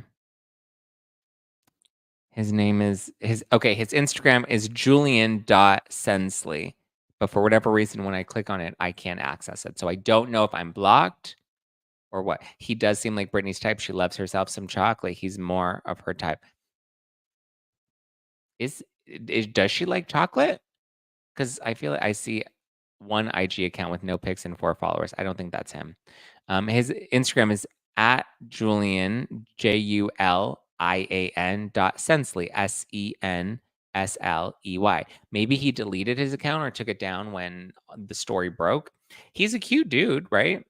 His name is his Instagram is julian.sensley. But for whatever reason, when I click on it, I can't access it. So I don't know if I'm blocked or what. He does seem like Brittany's type. She loves herself some chocolate. He's more of her type. Does she like chocolate? Because I feel like I see one IG account with no pics and 4 followers. I don't think that's him. His Instagram is at Julian JULIAN Sensley SENSLEY. Maybe he deleted his account or took it down when the story broke. He's a cute dude, right?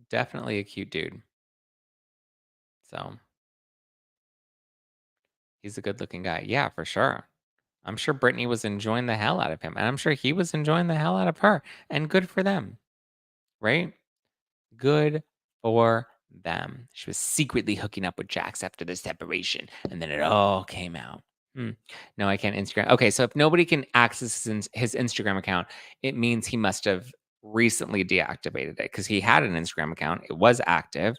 Definitely a cute dude. So he's a good looking guy. Yeah, for sure. I'm sure Brittany was enjoying the hell out of him. And I'm sure he was enjoying the hell out of her. And good for them. Right? Good for them. She was secretly hooking up with Jax after the separation. And then it all came out. No, I can't Instagram. Okay, so if nobody can access his Instagram account, it means he must have recently deactivated it because he had an Instagram account. It was active.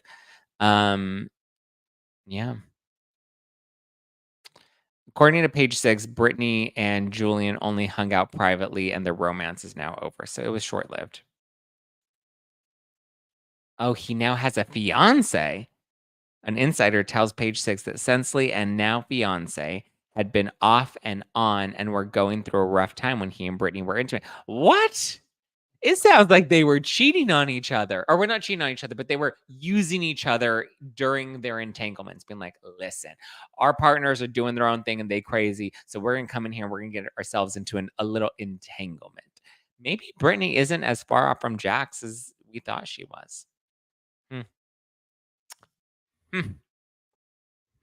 Um, yeah. According to page 6, Brittany and Julian only hung out privately and their romance is now over. So it was short lived. Oh, he now has a fiance. An insider tells page 6 that Sensley and now fiance had been off and on and were going through a rough time when he and Brittany were intimate. What? It sounds like they were cheating on each other, or we're not cheating on each other, but they were using each other during their entanglements, being like, listen, our partners are doing their own thing and they crazy. So we're going to come in here and we're going to get ourselves into a little entanglement. Maybe Brittany isn't as far off from Jax as we thought she was. Hmm, hmm,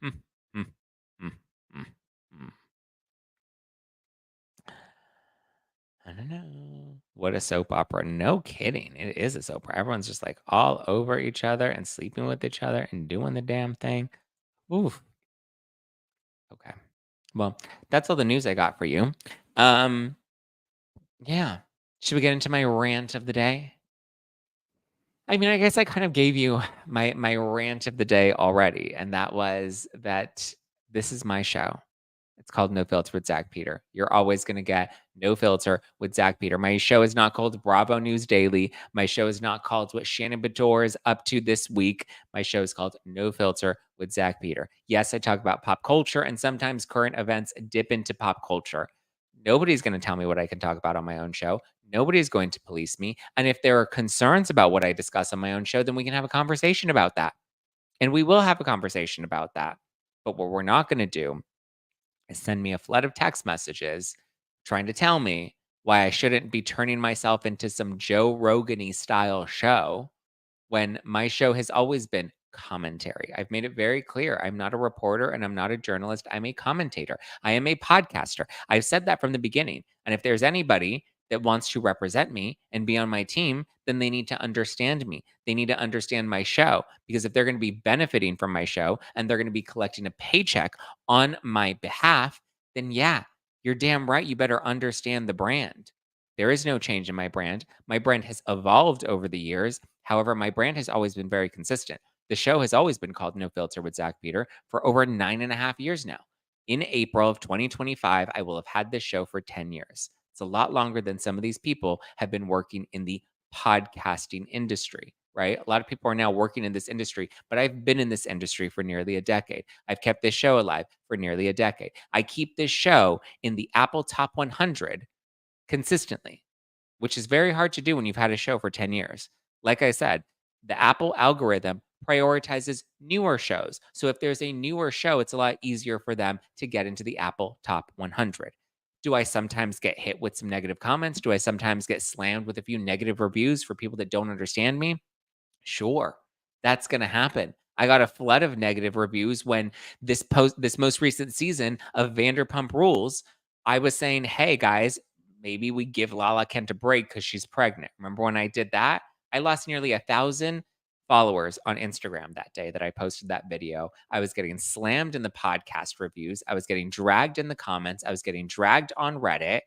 hmm, hmm, hmm, hmm, hmm. I don't know. What a soap opera. No kidding. It is a soap opera. Everyone's just like all over each other and sleeping with each other and doing the damn thing. Oof. Okay. Well, that's all the news I got for you. Um, yeah. Should we get into my rant of the day? I mean, I guess I kind of gave you my rant of the day already, and that was that this is my show. It's called No Filter with Zack Peter. You're always going to get No Filter with Zack Peter. My show is not called Bravo News Daily. My show is not called What Shannon Beador is up to this week. My show is called No Filter with Zack Peter. Yes, I talk about pop culture and sometimes current events dip into pop culture. Nobody's going to tell me what I can talk about on my own show. Nobody's going to police me. And if there are concerns about what I discuss on my own show, then we can have a conversation about that. And we will have a conversation about that. But what we're not going to do is send me a flood of text messages trying to tell me why I shouldn't be turning myself into some Joe Rogan style show when my show has always been commentary. I've made it very clear. I'm not a reporter and I'm not a journalist. I'm a commentator. I am a podcaster. I've said that from the beginning. And if there's anybody that wants to represent me and be on my team, then they need to understand me. They need to understand my show because if they're going to be benefiting from my show and they're going to be collecting a paycheck on my behalf, then yeah, you're damn right. You better understand the brand. There is no change in my brand. My brand has evolved over the years. However, my brand has always been very consistent. The show has always been called No Filter with Zack Peter for over 9.5 years now. In April of 2025, I will have had this show for 10 years. It's a lot longer than some of these people have been working in the podcasting industry, right? A lot of people are now working in this industry, but I've been in this industry for nearly a decade. I've kept this show alive for nearly a decade. I keep this show in the Apple Top 100 consistently, which is very hard to do when you've had a show for 10 years. Like I said, the Apple algorithm prioritizes newer shows. So if there's a newer show, it's a lot easier for them to get into the Apple Top 100. Do I sometimes get hit with some negative comments? Do I sometimes get slammed with a few negative reviews for people that don't understand me? Sure, that's gonna happen. I got a flood of negative reviews when this most recent season of Vanderpump Rules, I was saying, "Hey guys, maybe we give Lala Kent a break because she's pregnant." Remember when I did that? I lost nearly 1,000 followers on Instagram that day that I posted that video. I was getting slammed in the podcast reviews. I was getting dragged in the comments. I was getting dragged on Reddit.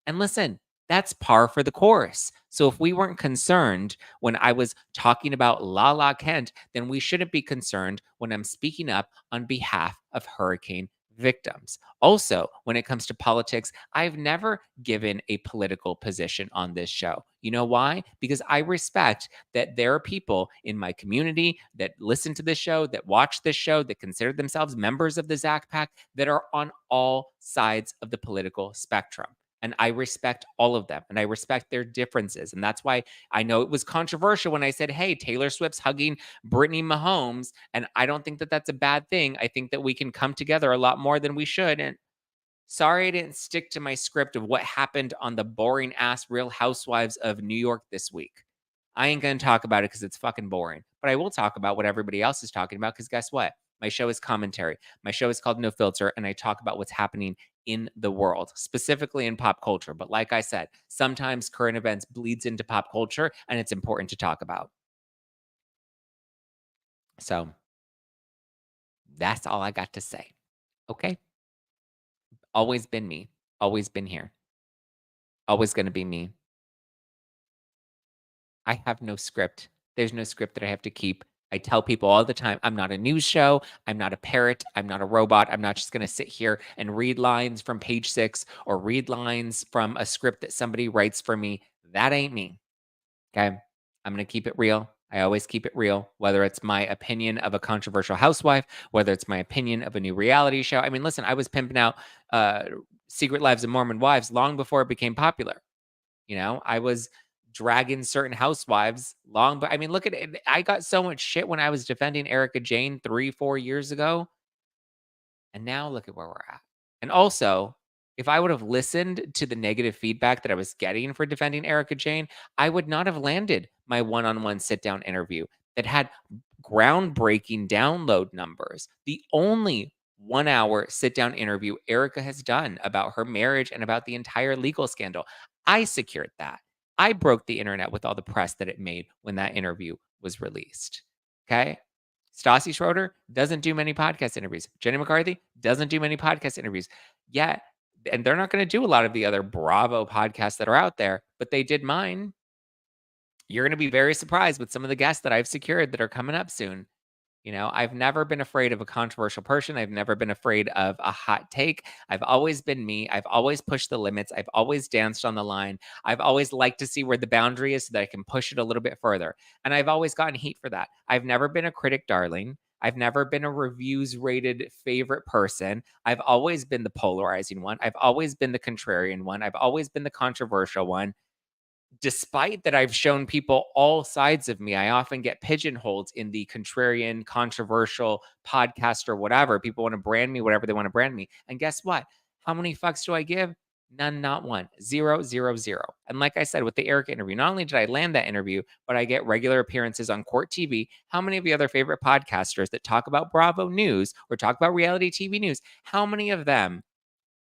And listen, that's par for the course. So if we weren't concerned when I was talking about Lala Kent, then we shouldn't be concerned when I'm speaking up on behalf of hurricane victims. Also, when it comes to politics, I've never given a political position on this show. You know why? Because I respect that there are people in my community that listen to this show, that watch this show, that consider themselves members of the Zack Pack, that are on all sides of the political spectrum. And I respect all of them and I respect their differences. And that's why I know it was controversial when I said, hey, Taylor Swift's hugging Brittany Mahomes. And I don't think that that's a bad thing. I think that we can come together a lot more than we should. And sorry I didn't stick to my script of what happened on the boring ass Real Housewives of New York this week. I ain't going to talk about it because it's fucking boring. But I will talk about what everybody else is talking about because guess what? My show is commentary. My show is called No Filter, and I talk about what's happening in the world, specifically in pop culture. But like I said, sometimes current events bleeds into pop culture, and it's important to talk about. So that's all I got to say. Okay? Always been me. Always been here. Always going to be me. I have no script. There's no script that I have to keep. I tell people all the time, I'm not a news show. I'm not a parrot. I'm not a robot. I'm not just going to sit here and read lines from page 6 or read lines from a script that somebody writes for me. That ain't me. Okay. I'm going to keep it real. I always keep it real, whether it's my opinion of a controversial housewife, whether it's my opinion of a new reality show. I mean, listen, I was pimping out uh, Secret Lives of Mormon Wives long before it became popular. I was dragging certain housewives long, but I mean, look at it. I got so much shit when I was defending Erica Jane 3, 4 years ago. And now look at where we're at. And also, if I would have listened to the negative feedback that I was getting for defending Erica Jane, I would not have landed my one on one sit down interview that had groundbreaking download numbers. The only 1 hour sit down interview Erica has done about her marriage and about the entire legal scandal. I secured that. I broke the internet with all the press that it made when that interview was released. Okay. Stassi Schroeder doesn't do many podcast interviews. Jenny McCarthy doesn't do many podcast interviews yet. And they're not going to do a lot of the other Bravo podcasts that are out there, but they did mine. You're going to be very surprised with some of the guests that I've secured that are coming up soon. I've never been afraid of a controversial person. I've never been afraid of a hot take. I've always been me. I've always pushed the limits. I've always danced on the line. I've always liked to see where the boundary is so that I can push it a little bit further. And I've always gotten heat for that. I've never been a critic darling. I've never been a reviews rated favorite person. I've always been the polarizing one. I've always been the contrarian one. I've always been the controversial one. Despite that I've shown people all sides of me, I often get pigeonholed in the contrarian, controversial podcast or whatever. People want to brand me whatever they want to brand me. And guess what? How many fucks do I give? None, not one. Zero, zero, zero. And like I said, with the Erica interview, not only did I land that interview, but I get regular appearances on Court TV. How many of the other favorite podcasters that talk about Bravo news or talk about reality TV news, how many of them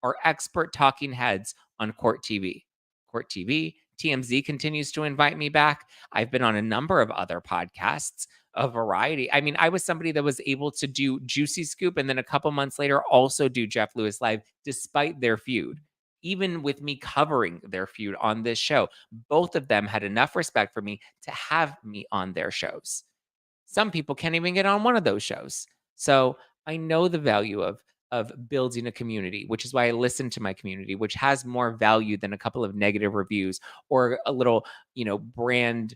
are expert talking heads on Court TV? Court TV, TMZ continues to invite me back. I've been on a number of other podcasts, a variety. I mean, I was somebody that was able to do Juicy Scoop and then a couple months later also do Jeff Lewis Live despite their feud. Even with me covering their feud on this show, both of them had enough respect for me to have me on their shows. Some people can't even get on one of those shows. So I know the value of building a community, which is why I listen to my community, which has more value than a couple of negative reviews or a little, brand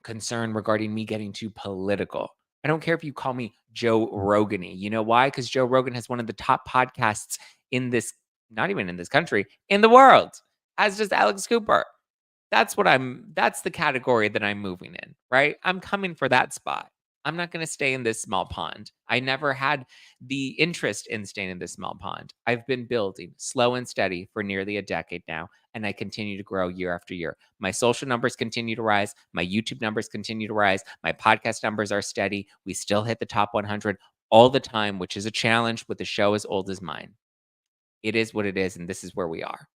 concern regarding me getting too political. I don't care if you call me Joe Rogany. You know why? Because Joe Rogan has one of the top podcasts in this, not even in this country, in the world, as does Alex Cooper. That's the category that I'm moving in, right? I'm coming for that spot. I'm not going to stay in this small pond. I never had the interest in staying in this small pond. I've been building slow and steady for nearly a decade now, and I continue to grow year after year. My social numbers continue to rise. My YouTube numbers continue to rise. My podcast numbers are steady. We still hit the top 100 all the time, which is a challenge with a show as old as mine. It is what it is, and this is where we are.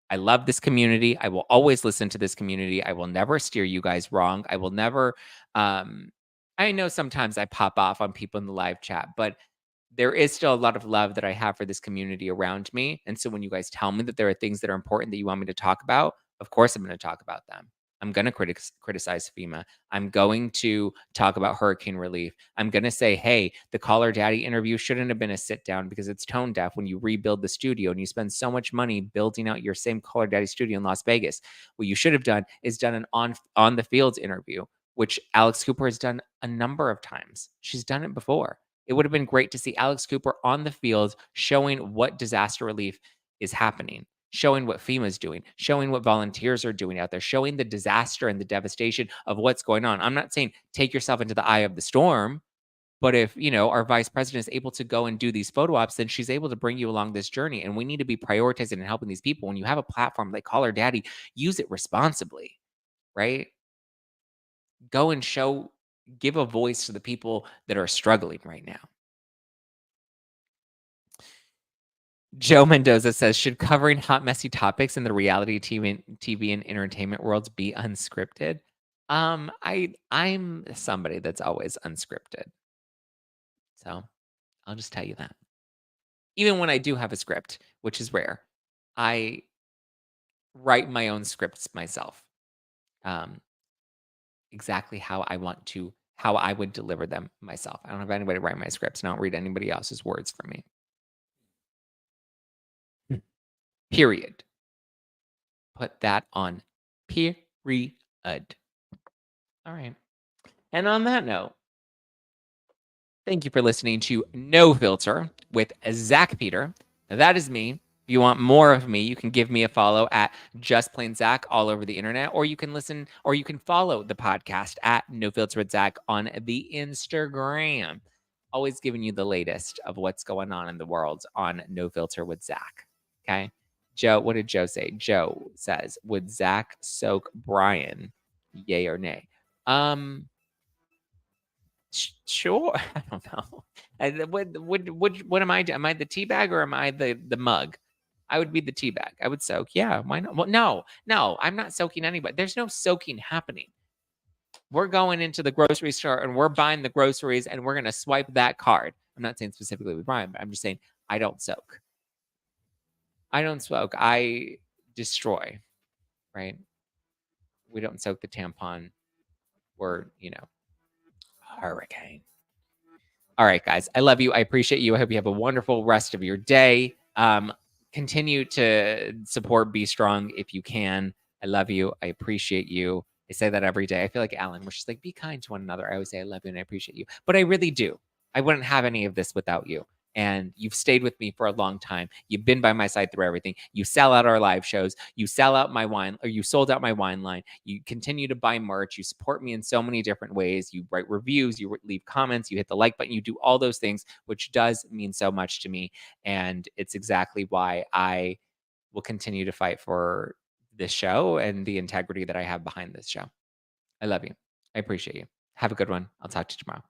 I love this community. I will always listen to this community. I will never steer you guys wrong. I will never I know sometimes I pop off on people in the live chat, but there is still a lot of love that I have for this community around me. And so when you guys tell me that there are things that are important that you want me to talk about, of course I'm going to talk about them. I'm going to criticize FEMA. I'm going to talk about hurricane relief. I'm going to say, hey, the Caller Daddy interview shouldn't have been a sit down because it's tone deaf when you rebuild the studio and you spend so much money building out your same Caller Daddy studio in Las Vegas. What you should have done is done an on the fields interview, which Alex Cooper has done a number of times. She's done it before. It would have been great to see Alex Cooper on the field showing what disaster relief is happening, showing what FEMA is doing, showing what volunteers are doing out there, showing the disaster and the devastation of what's going on. I'm not saying take yourself into the eye of the storm, but if, our vice president is able to go and do these photo ops, then she's able to bring you along this journey. And we need to be prioritizing and helping these people. When you have a platform like Call Her Daddy, use it responsibly, right? Go and give a voice to the people that are struggling right now. Joe Mendoza says, should covering hot, messy topics in the reality TV and entertainment worlds be unscripted? I'm somebody that's always unscripted. So I'll just tell you that. Even when I do have a script, which is rare, I write my own scripts myself. Um, exactly how I would deliver them myself. I don't have anybody write my scripts, and I don't read anybody else's words for me. Hmm. Period. Put that on period. All right. And on that note, thank you for listening to No Filter with Zack Peter. That is me. If you want more of me, you can give me a follow at Just Plain Zack all over the internet, or you can listen, or you can follow the podcast at No Filter with Zack on the Instagram. Always giving you the latest of what's going on in the world on No Filter with Zack. Okay. Joe, what did Joe say? Joe says, would Zack soak Brian? Yay or nay? Sure. I don't know. What am I? Am I the tea bag or am I the mug? I would be the tea bag. I would soak. Yeah, why not? Well, no, I'm not soaking anybody. There's no soaking happening. We're going into the grocery store and we're buying the groceries and we're gonna swipe that card. I'm not saying specifically with Brian, but I'm just saying I don't soak. I don't soak. I destroy. Right? We don't soak the tampon. We're hurricane. All right, guys. I love you. I appreciate you. I hope you have a wonderful rest of your day. Continue to support Be Strong if you can. I love you. I appreciate you. I say that every day. I feel like Alan, where she's like, be kind to one another. I always say I love you and I appreciate you. But I really do. I wouldn't have any of this without you. And you've stayed with me for a long time. You've been by my side through everything. You sell out our live shows. You sell out my wine, or you sold out my wine line. You continue to buy merch. You support me in so many different ways. You write reviews. You leave comments. You hit the like button. You do all those things, which does mean so much to me. And it's exactly why I will continue to fight for this show and the integrity that I have behind this show. I love you. I appreciate you. Have a good one. I'll talk to you tomorrow.